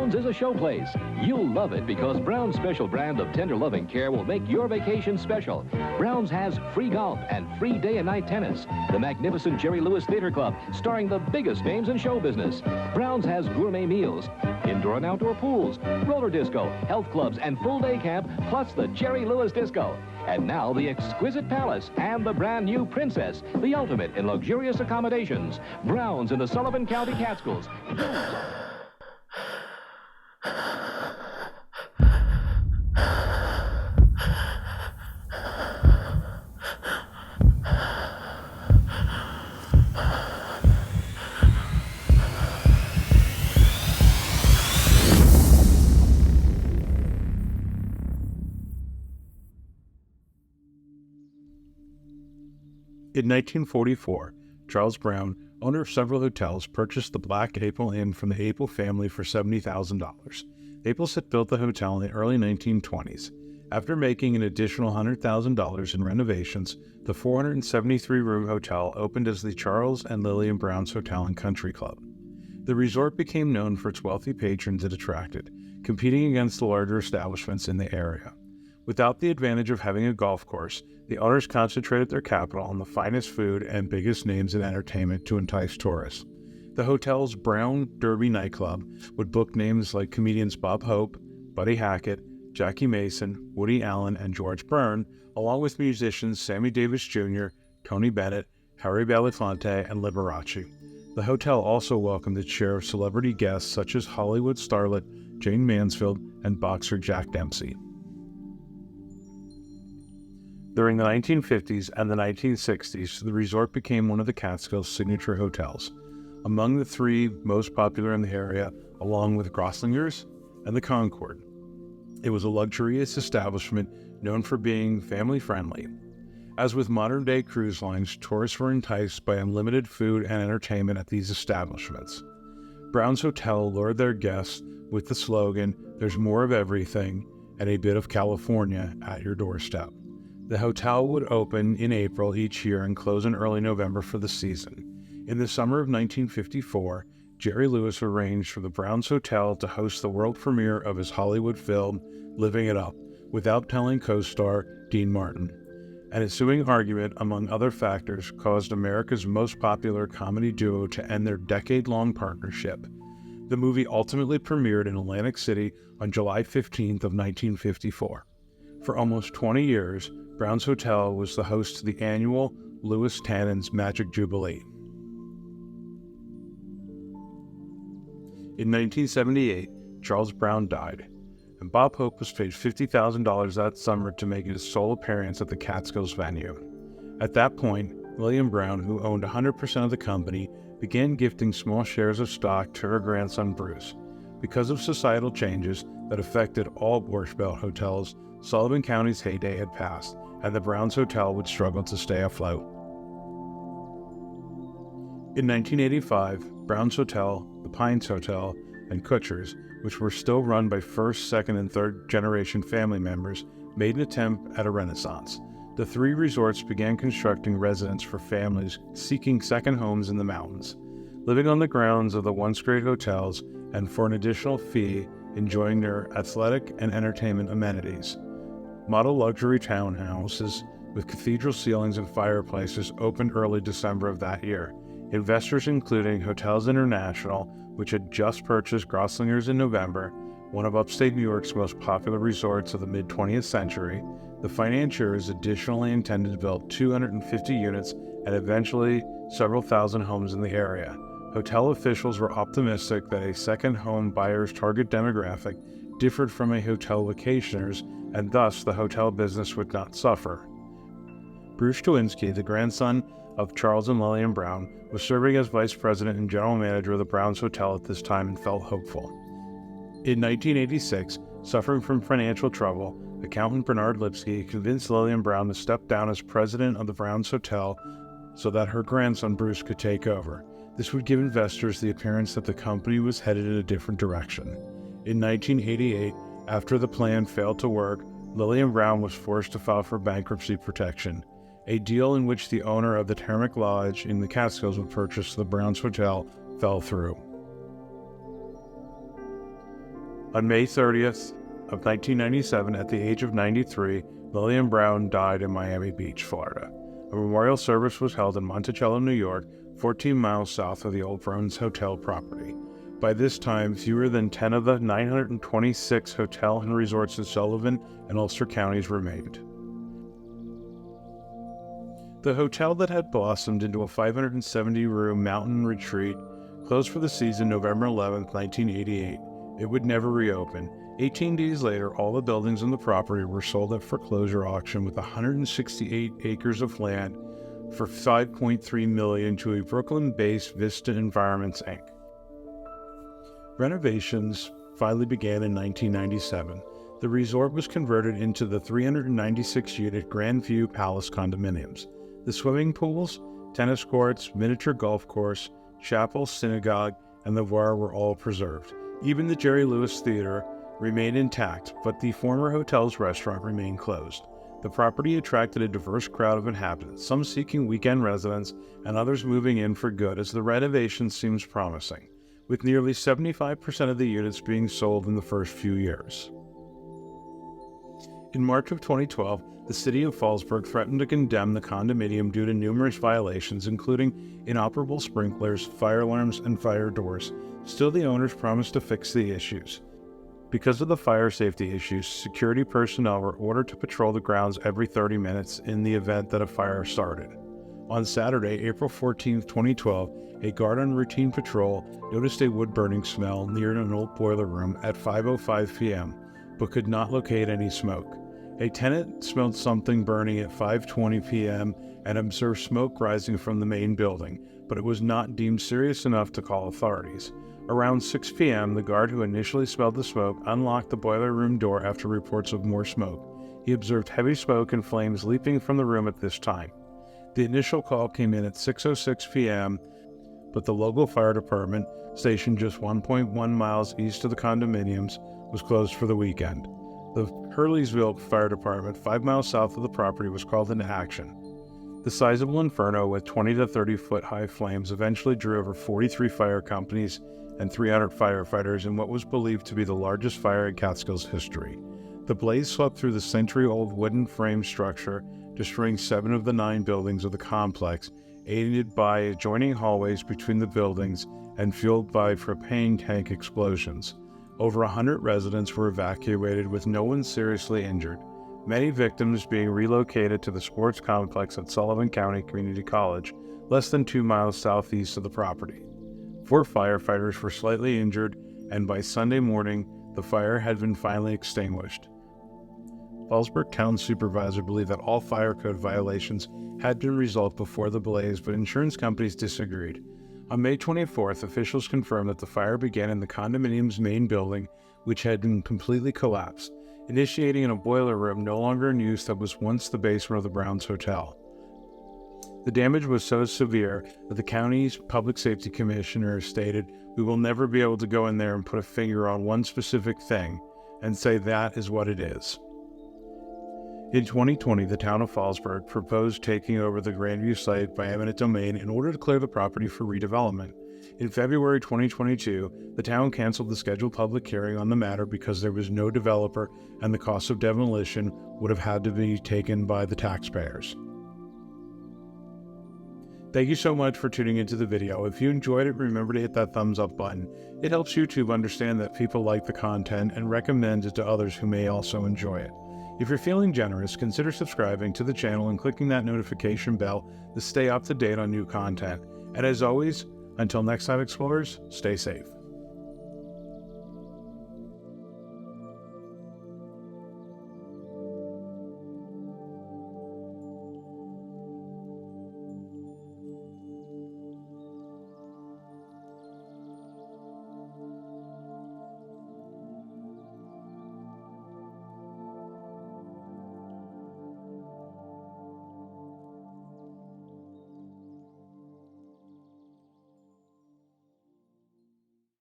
Brown's is a showplace. You'll love it because Brown's special brand of tender loving care will make your vacation special. Brown's has free golf and free day and night tennis. The magnificent Jerry Lewis Theater Club, starring the biggest names in show business. Brown's has gourmet meals, indoor and outdoor pools, roller disco, health clubs, and full day camp, plus the Jerry Lewis Disco. And now the exquisite Palace and the brand new Princess, the ultimate in luxurious accommodations. Brown's in the Sullivan County Catskills. In 1944, Charles Brown, owner of several hotels, purchased the Black Apple Inn from the Apple family for $70,000. Aples had built the hotel in the early 1920s. After making an additional $100,000 in renovations, the 473-room hotel opened as the Charles and Lillian Brown's Hotel and Country Club. The resort became known for its wealthy patrons it attracted, competing against the larger establishments in the area. Without the advantage of having a golf course, the owners concentrated their capital on the finest food and biggest names in entertainment to entice tourists. The hotel's Brown Derby nightclub would book names like comedians Bob Hope, Buddy Hackett, Jackie Mason, Woody Allen, and George Byrne, along with musicians Sammy Davis Jr., Tony Bennett, Harry Belafonte, and Liberace. The hotel also welcomed its share of celebrity guests such as Hollywood starlet Jane Mansfield and boxer Jack Dempsey. During the 1950s and the 1960s, the resort became one of the Catskills' signature hotels. Among the three most popular in the area, along with Grossinger's and the Concord, it was a luxurious establishment known for being family-friendly. As with modern-day cruise lines, tourists were enticed by unlimited food and entertainment at these establishments. Brown's Hotel lured their guests with the slogan, "There's more of everything and a bit of California at your doorstep." The hotel would open in April each year and close in early November for the season. In the summer of 1954, Jerry Lewis arranged for the Brown's Hotel to host the world premiere of his Hollywood film, Living It Up, without telling co-star Dean Martin. An ensuing argument, among other factors, caused America's most popular comedy duo to end their decade-long partnership. The movie ultimately premiered in Atlantic City on July 15th of 1954. For almost 20 years, Brown's Hotel was the host to the annual Lewis Tannen's Magic Jubilee. In 1978, Charles Brown died, and Bob Hope was paid $50,000 that summer to make his sole appearance at the Catskills venue. At that point, Lillian Brown, who owned 100% of the company, began gifting small shares of stock to her grandson Bruce. Because of societal changes that affected all Borscht Belt hotels, Sullivan County's heyday had passed, and the Brown's Hotel would struggle to stay afloat. In 1985, Brown's Hotel, the Pines Hotel, and Kutcher's, which were still run by first, second, and third generation family members, made an attempt at a renaissance. The three resorts began constructing residences for families seeking second homes in the mountains, living on the grounds of the once great hotels, and for an additional fee, enjoying their athletic and entertainment amenities. Model luxury townhouses with cathedral ceilings and fireplaces opened early December of that year. Investors including Hotels International, which had just purchased Grossinger's in November, one of upstate New York's most popular resorts of the mid-20th century. The financiers additionally intended to build 250 units and eventually several thousand homes in the area. Hotel officials were optimistic that a second home buyer's target demographic differed from a hotel vacationer's, and thus the hotel business would not suffer. Bruce Chewinski, the grandson of Charles and Lillian Brown, was serving as vice president and general manager of the Brown's Hotel at this time and felt hopeful. In 1986, suffering from financial trouble, accountant Bernard Lipsky convinced Lillian Brown to step down as president of the Brown's Hotel so that her grandson Bruce could take over. This would give investors the appearance that the company was headed in a different direction. In 1988, after the plan failed to work, Lillian Brown was forced to file for bankruptcy protection, a deal in which the owner of the Termic Lodge in the Catskills would purchase the Brown's Hotel fell through. On May 30th of 1997, at the age of 93, Lillian Brown died in Miami Beach, Florida. A memorial service was held in Monticello, New York, 14 miles south of the old Browns Hotel property. By this time, fewer than 10 of the 926 hotels and resorts in Sullivan and Ulster counties remained. The hotel that had blossomed into a 570-room mountain retreat closed for the season November 11, 1988. It would never reopen. 18 days later, all the buildings on the property were sold at foreclosure auction with 168 acres of land for $5.3 million to a Brooklyn-based Vista Environments, Inc. Renovations finally began in 1997. The resort was converted into the 396-unit Grandview Palace condominiums. The swimming pools, tennis courts, miniature golf course, chapel, synagogue, and the bar were all preserved. Even the Jerry Lewis Theater remained intact, but the former hotel's restaurant remained closed. The property attracted a diverse crowd of inhabitants, some seeking weekend residence and others moving in for good, as the renovation seems promising, with nearly 75% of the units being sold in the first few years. In March of 2012, the city of Fallsburg threatened to condemn the condominium due to numerous violations, including inoperable sprinklers, fire alarms, and fire doors. Still, the owners promised to fix the issues. Because of the fire safety issues, security personnel were ordered to patrol the grounds every 30 minutes in the event that a fire started. On Saturday, April 14, 2012, a guard on routine patrol noticed a wood-burning smell near an old boiler room at 5:05 p.m., but could not locate any smoke. A tenant smelled something burning at 5:20 p.m. and observed smoke rising from the main building, but it was not deemed serious enough to call authorities. Around 6 p.m., the guard who initially smelled the smoke unlocked the boiler room door after reports of more smoke. He observed heavy smoke and flames leaping from the room at this time. The initial call came in at 6:06 p.m., but the local fire department, stationed just 1.1 miles east of the condominiums, was closed for the weekend. The Hurleysville Fire Department, 5 miles south of the property, was called into action. The sizable inferno with 20 to 30-foot high flames eventually drew over 43 fire companies and 300 firefighters in what was believed to be the largest fire in Catskills history. The blaze swept through the century-old wooden frame structure, destroying 7 of the 9 buildings of the complex, aided by adjoining hallways between the buildings and fueled by propane tank explosions. Over 100 residents were evacuated with no one seriously injured, many victims being relocated to the sports complex at Sullivan County Community College, less than 2 miles southeast of the property. 4 firefighters were slightly injured, and by Sunday morning, the fire had been finally extinguished. Fallsburg Town Supervisor believed that all fire code violations had been resolved before the blaze, but insurance companies disagreed. On May 24th, officials confirmed that the fire began in the condominium's main building, which had been completely collapsed, initiating in a boiler room no longer in use that was once the basement of the Browns Hotel. The damage was so severe that the county's public safety commissioner stated, "We will never be able to go in there and put a finger on one specific thing and say that is what it is." In 2020, the town of Fallsburg proposed taking over the Grandview site by eminent domain in order to clear the property for redevelopment. In February 2022, the town canceled the scheduled public hearing on the matter because there was no developer and the cost of demolition would have had to be taken by the taxpayers. Thank you so much for tuning into the video. If you enjoyed it, remember to hit that thumbs up button. It helps YouTube understand that people like the content and recommends it to others who may also enjoy it. If you're feeling generous, consider subscribing to the channel and clicking that notification bell to stay up to date on new content. And as always, until next time, explorers, stay safe.